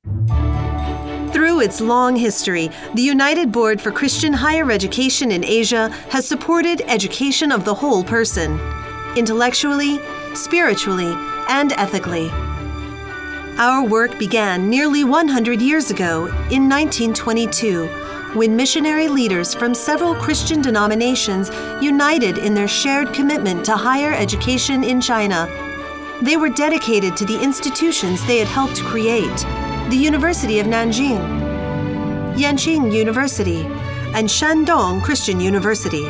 Through its long history, the United Board for Christian Higher Education in Asia has supported education of the whole person, intellectually, spiritually, and ethically. Our work began nearly 100 years ago in 1922, when missionary leaders from several Christian denominations united in their shared commitment to higher education in China. They were dedicated to the institutions they had helped create: the University of Nanjing, Yanqing University, and Shandong Christian University.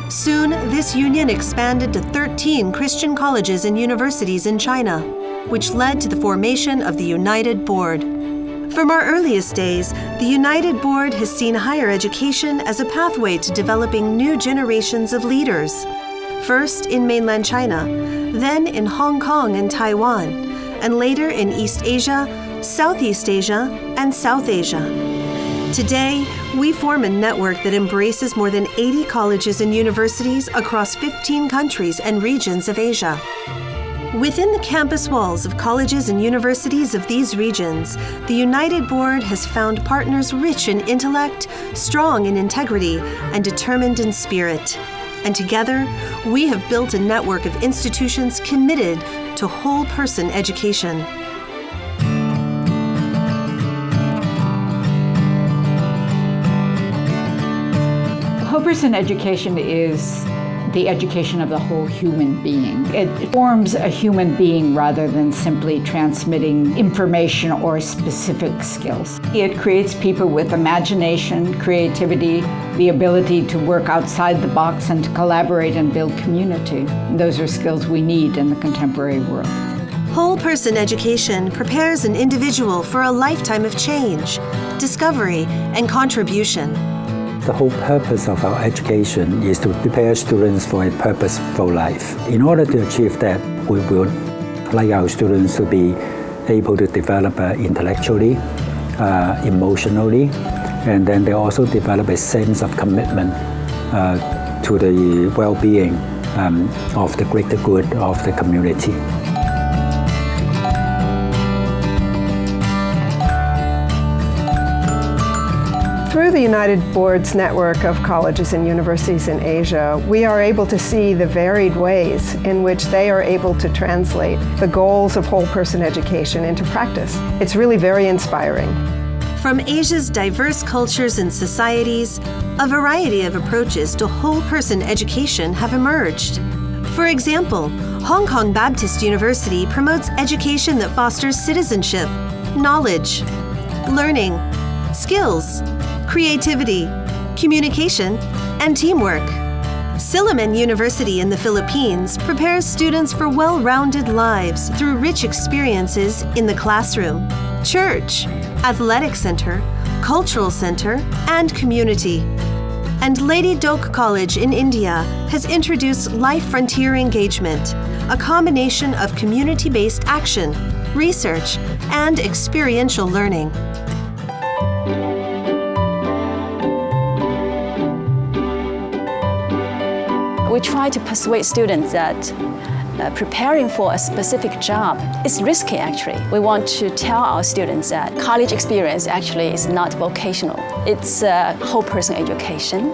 Soon, this union expanded to 13 Christian colleges and universities in China, which led to the formation of the United Board. From our earliest days, the United Board has seen higher education as a pathway to developing new generations of leaders. First in mainland China, then in Hong Kong and Taiwan, and later in East Asia, Southeast Asia, and South Asia. Today, we form a network that embraces more than 80 colleges and universities across 15 countries and regions of Asia. Within the campus walls of colleges and universities of these regions, the United Board has found partners rich in intellect, strong in integrity, and determined in spirit. And together, we have built a network of institutions committed to whole-person education. Whole-person education is the education of the whole human being. It forms a human being rather than simply transmitting information or specific skills. It creates people with imagination, creativity, the ability to work outside the box and to collaborate and build community. Those are skills we need in the contemporary world. Whole-person education prepares an individual for a lifetime of change, discovery, and contribution. The whole purpose of our education is to prepare students for a purposeful life. In order to achieve that, we would like our students to be able to develop intellectually, emotionally, and then they also develop a sense of commitment to the well-being of the greater good of the community. Through the United Board's network of colleges and universities in Asia, we are able to see the varied ways in which they are able to translate the goals of whole-person education into practice. It's really very inspiring. From Asia's diverse cultures and societies, a variety of approaches to whole-person education have emerged. For example, Hong Kong Baptist University promotes education that fosters citizenship, knowledge, learning, skills, creativity, communication, and teamwork. Silliman University in the Philippines prepares students for well-rounded lives through rich experiences in the classroom, church, athletic center, cultural center, and community. And Lady Doak College in India has introduced Life Frontier Engagement, a combination of community-based action, research, and experiential learning. We try to persuade students that preparing for a specific job is risky, actually. We want to tell our students that college experience actually is not vocational. It's a whole-person education.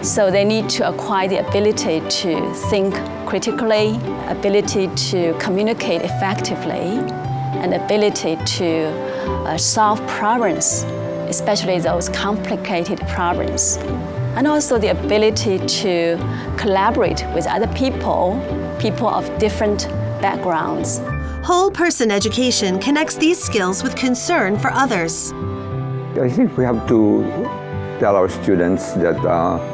So they need to acquire the ability to think critically, ability to communicate effectively, and ability to solve problems, especially those complicated problems. And also the ability to collaborate with other people of different backgrounds. Whole-person education connects these skills with concern for others. I think we have to tell our students that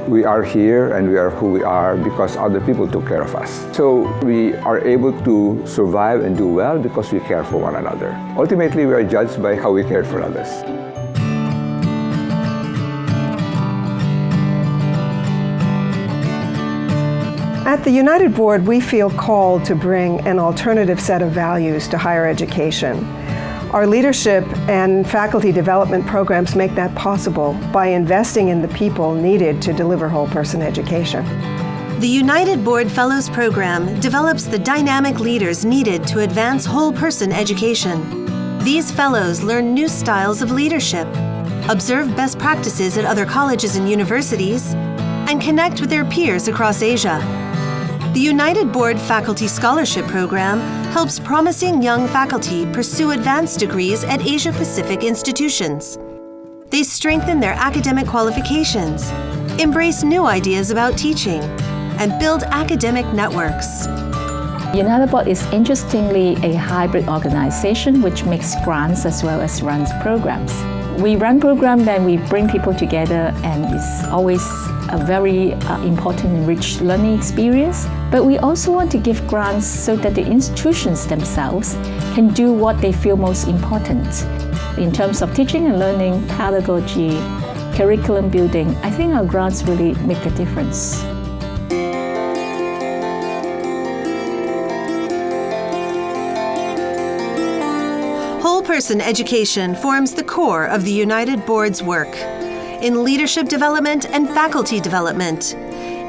we are here and we are who we are because other people took care of us. So we are able to survive and do well because we care for one another. Ultimately, we are judged by how we care for others. At the United Board, we feel called to bring an alternative set of values to higher education. Our leadership and faculty development programs make that possible by investing in the people needed to deliver whole-person education. The United Board Fellows Program develops the dynamic leaders needed to advance whole-person education. These fellows learn new styles of leadership, observe best practices at other colleges and universities, and connect with their peers across Asia. The United Board Faculty Scholarship Program helps promising young faculty pursue advanced degrees at Asia-Pacific institutions. They strengthen their academic qualifications, embrace new ideas about teaching, and build academic networks. United Board is interestingly a hybrid organization which makes grants as well as runs programs. We run programs and we bring people together, and it's always a very important and rich learning experience. But we also want to give grants so that the institutions themselves can do what they feel most important. In terms of teaching and learning, pedagogy, curriculum building, I think our grants really make a difference. Whole person education forms the core of the United Board's work in leadership development and faculty development,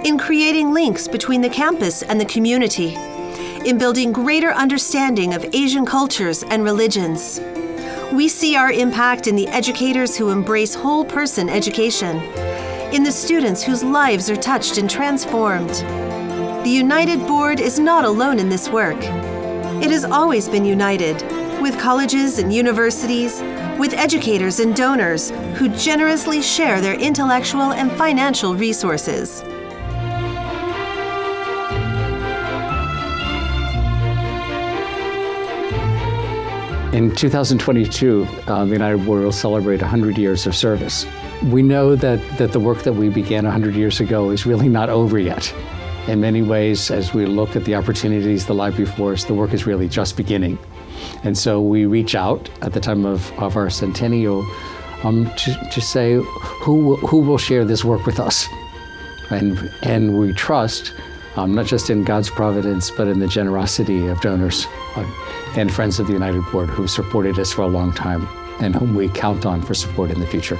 in creating links between the campus and the community, in building greater understanding of Asian cultures and religions. We see our impact in the educators who embrace whole person education, in the students whose lives are touched and transformed. The United Board is not alone in this work. It has always been united with colleges and universities, with educators and donors who generously share their intellectual and financial resources. In 2022, the United Board will celebrate 100 years of service. We know that the work that we began 100 years ago is really not over yet. In many ways, as we look at the opportunities that lie before us, the work is really just beginning. And so we reach out at the time of our centennial to say who will share this work with us. And we trust not just in God's providence, but in the generosity of donors and friends of the United Board who supported us for a long time and whom we count on for support in the future.